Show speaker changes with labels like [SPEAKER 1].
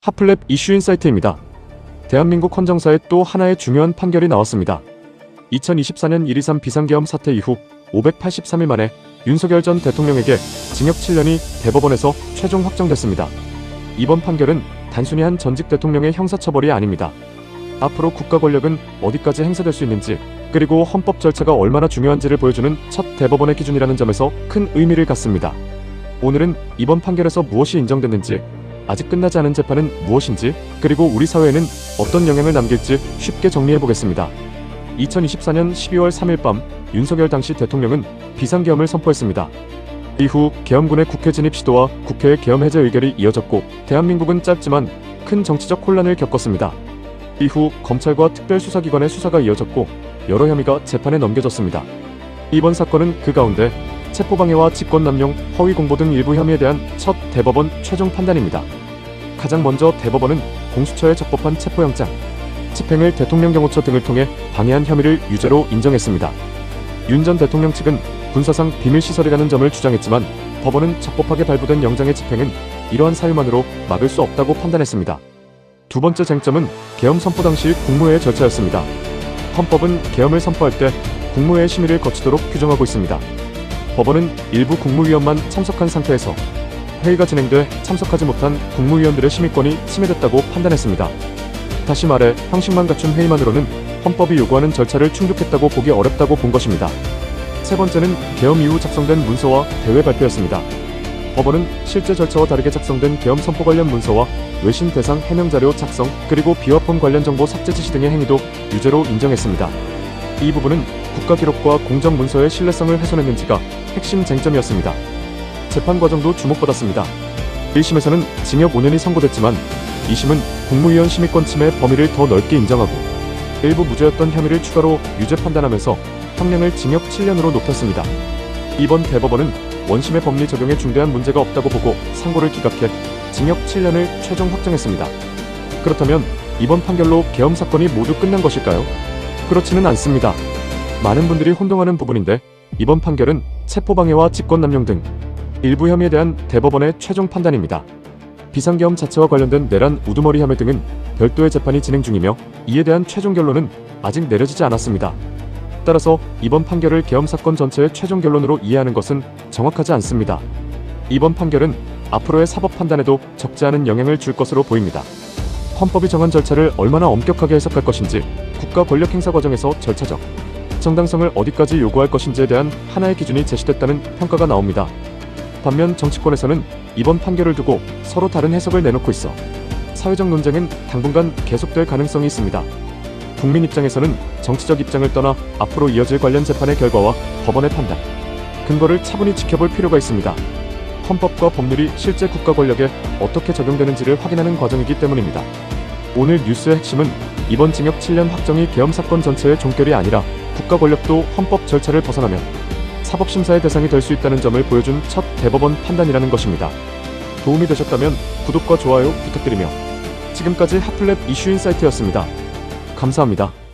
[SPEAKER 1] 핫플랩 이슈인 사이트입니다. 대한민국 헌정사에 또 하나의 중요한 판결이 나왔습니다. 2024년 1.23 비상계엄 사태 이후 583일 만에 윤석열 전 대통령에게 징역 7년이 대법원에서 최종 확정됐습니다. 이번 판결은 단순히 한 전직 대통령의 형사처벌이 아닙니다. 앞으로 국가 권력은 어디까지 행사될 수 있는지, 그리고 헌법 절차가 얼마나 중요한지를 보여주는 첫 대법원의 기준이라는 점에서 큰 의미를 갖습니다. 오늘은 이번 판결에서 무엇이 인정됐는지, 아직 끝나지 않은 재판은 무엇인지, 그리고 우리 사회에는 어떤 영향을 남길지 쉽게 정리해보겠습니다. 2024년 12월 3일 밤 윤석열 당시 대통령은 비상계엄을 선포했습니다. 이후 계엄군의 국회 진입 시도와 국회의 계엄 해제 의결이 이어졌고 대한민국은 짧지만 큰 정치적 혼란을 겪었습니다. 이후 검찰과 특별수사기관의 수사가 이어졌고 여러 혐의가 재판에 넘겨졌습니다. 이번 사건은 그 가운데 체포방해와 직권남용, 허위공보 등 일부 혐의에 대한 첫 대법원 최종 판단입니다. 가장 먼저 대법원은 공수처의 적법한 체포영장, 집행을 대통령경호처 등을 통해 방해한 혐의를 유죄로 인정했습니다. 윤 전 대통령 측은 군사상 비밀시설이라는 점을 주장했지만 법원은 적법하게 발부된 영장의 집행은 이러한 사유만으로 막을 수 없다고 판단했습니다. 두 번째 쟁점은 계엄 선포 당시 국무회의 절차였습니다. 헌법은 계엄을 선포할 때 국무회의 심의를 거치도록 규정하고 있습니다. 법원은 일부 국무위원만 참석한 상태에서 회의가 진행돼 참석하지 못한 국무위원들의 심의권이 침해됐다고 판단했습니다. 다시 말해 형식만 갖춘 회의만으로는 헌법이 요구하는 절차를 충족했다고 보기 어렵다고 본 것입니다. 세 번째는 계엄 이후 작성된 문서와 대외 발표였습니다. 법원은 실제 절차와 다르게 작성된 계엄 선포 관련 문서와 외신 대상 해명 자료 작성, 그리고 비화폰 관련 정보 삭제 지시 등의 행위도 유죄로 인정했습니다. 이 부분은 국가 기록과 공적 문서의 신뢰성을 훼손했는지가 핵심 쟁점이었습니다. 재판 과정도 주목받았습니다. 1심에서는 징역 5년이 선고됐지만 2심은 국무위원 심의권 침해 범위를 더 넓게 인정하고 일부 무죄였던 혐의를 추가로 유죄 판단하면서 형량을 징역 7년으로 높였습니다. 이번 대법원은 원심의 법리 적용에 중대한 문제가 없다고 보고 상고를 기각해 징역 7년을 최종 확정했습니다. 그렇다면 이번 판결로 계엄 사건이 모두 끝난 것일까요? 그렇지는 않습니다. 많은 분들이 혼동하는 부분인데 이번 판결은 체포방해와 직권남용 등 일부 혐의에 대한 대법원의 최종 판단입니다. 비상계엄 자체와 관련된 내란 우두머리 혐의 등은 별도의 재판이 진행 중이며 이에 대한 최종 결론은 아직 내려지지 않았습니다. 따라서 이번 판결을 계엄 사건 전체의 최종 결론으로 이해하는 것은 정확하지 않습니다. 이번 판결은 앞으로의 사법 판단에도 적지 않은 영향을 줄 것으로 보입니다. 헌법이 정한 절차를 얼마나 엄격하게 해석할 것인지, 국가 권력 행사 과정에서 절차적 정당성을 어디까지 요구할 것인지에 대한 하나의 기준이 제시됐다는 평가가 나옵니다. 반면 정치권에서는 이번 판결을 두고 서로 다른 해석을 내놓고 있어 사회적 논쟁은 당분간 계속될 가능성이 있습니다. 국민 입장에서는 정치적 입장을 떠나 앞으로 이어질 관련 재판의 결과와 법원의 판단, 근거를 차분히 지켜볼 필요가 있습니다. 헌법과 법률이 실제 국가 권력에 어떻게 적용되는지를 확인하는 과정이기 때문입니다. 오늘 뉴스의 핵심은 이번 징역 7년 확정이 계엄 사건 전체의 종결이 아니라 국가 권력도 헌법 절차를 벗어나면 사법심사의 대상이 될 수 있다는 점을 보여준 첫 대법원 판단이라는 것입니다. 도움이 되셨다면 구독과 좋아요 부탁드리며 지금까지 핫플랩 이슈인 사이트였습니다. 감사합니다.